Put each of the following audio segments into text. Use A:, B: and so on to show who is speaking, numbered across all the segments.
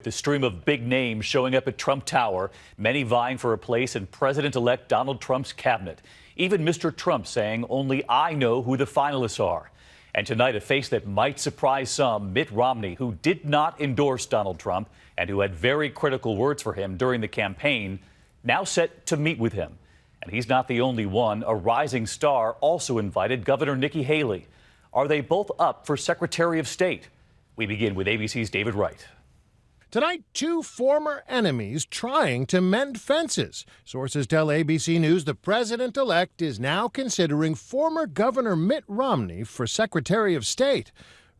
A: The stream of big names showing up at Trump Tower, many vying for a place in President-elect Donald Trump's cabinet. Even Mr. Trump saying, "Only I know who the finalists are." And tonight, a face that might surprise some, Mitt Romney, who did not endorse Donald Trump and who had very critical words for him during the campaign, now set to meet with him. And he's not the only one. A rising star also invited Governor Nikki Haley. Are they both up for Secretary of State? We begin with ABC's David Wright.
B: Tonight, two former enemies trying to mend fences. Sources tell ABC News the president-elect is now considering former Governor Mitt Romney for Secretary of State.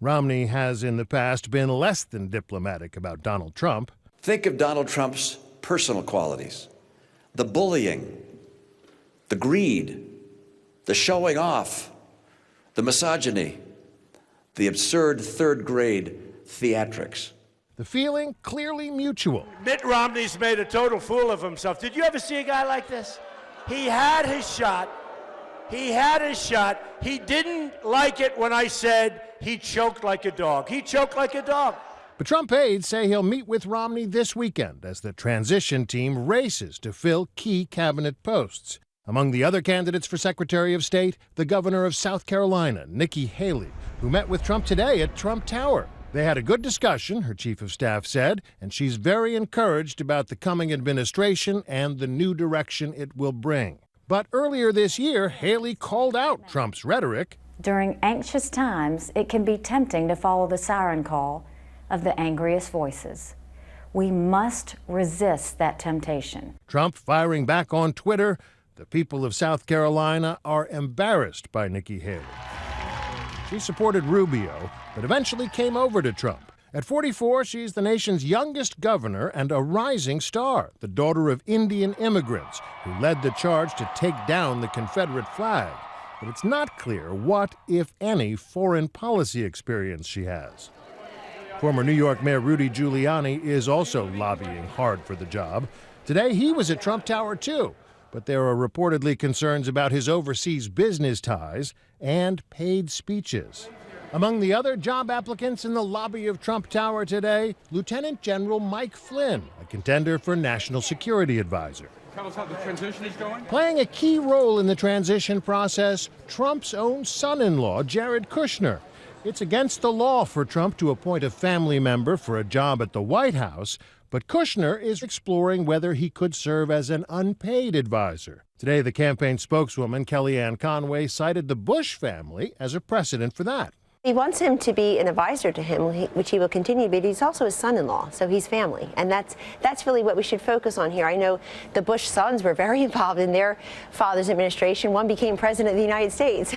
B: Romney has in the past been less than diplomatic about Donald Trump.
C: Think of Donald Trump's personal qualities: the bullying, the greed, the showing off, the misogyny, the absurd third-grade theatrics.
B: The feeling clearly mutual.
D: Mitt Romney's made a total fool of himself. Did you ever see a guy like this? He had his shot. He had his shot. He didn't like it when I said he choked like a dog. He choked like a dog.
B: But Trump aides say he'll meet with Romney this weekend as the transition team races to fill key cabinet posts. Among the other candidates for Secretary of State, the governor of South Carolina, Nikki Haley, who met with Trump today at Trump Tower. They had a good discussion, her chief of staff said, and she's very encouraged about the coming administration and the new direction it will bring. But earlier this year, Haley called out Trump's rhetoric.
E: During anxious times, it can be tempting to follow the siren call of the angriest voices. We must resist that temptation.
B: Trump firing back on Twitter. The people of South Carolina are embarrassed by Nikki Haley. She supported Rubio, but eventually came over to Trump. At 44, she's the nation's youngest governor and a rising star, the daughter of Indian immigrants who led the charge to take down the Confederate flag. But it's not clear what, if any, foreign policy experience she has. Former New York Mayor Rudy Giuliani is also lobbying hard for the job. Today, he was at Trump Tower, too. But there are reportedly concerns about his overseas business ties and paid speeches. Among the other job applicants in the lobby of Trump Tower today, Lieutenant General Mike Flynn, a contender for National Security Advisor.
F: Tell us how the transition is going.
B: Playing a key role in the transition process, Trump's own son-in-law, Jared Kushner. It's against the law for Trump to appoint a family member for a job at the White House, but Kushner is exploring whether he could serve as an unpaid advisor. Today, the campaign spokeswoman, Kellyanne Conway, cited the Bush family as a precedent for that.
G: He wants him to be an advisor to him, which he will continue to be. He's also his son-in-law, so he's family. And that's really what we should focus on here. I know the Bush sons were very involved in their father's administration. One became president of the United States.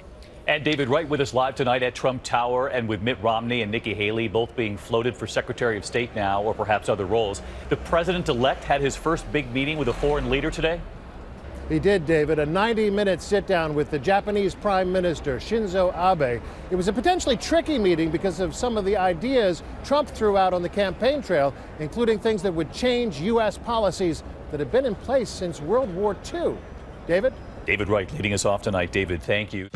A: And David Wright with us live tonight at Trump Tower, and with Mitt Romney and Nikki Haley both being floated for Secretary of State now, or perhaps other roles. The president-elect had his first big meeting with a foreign leader today?
B: He did, David, a 90-minute sit-down with the Japanese Prime Minister, Shinzo Abe. It was a potentially tricky meeting because of some of the ideas Trump threw out on the campaign trail, including things that would change U.S. policies that have been in place since World War II. David?
A: David Wright leading us off tonight. David, thank you.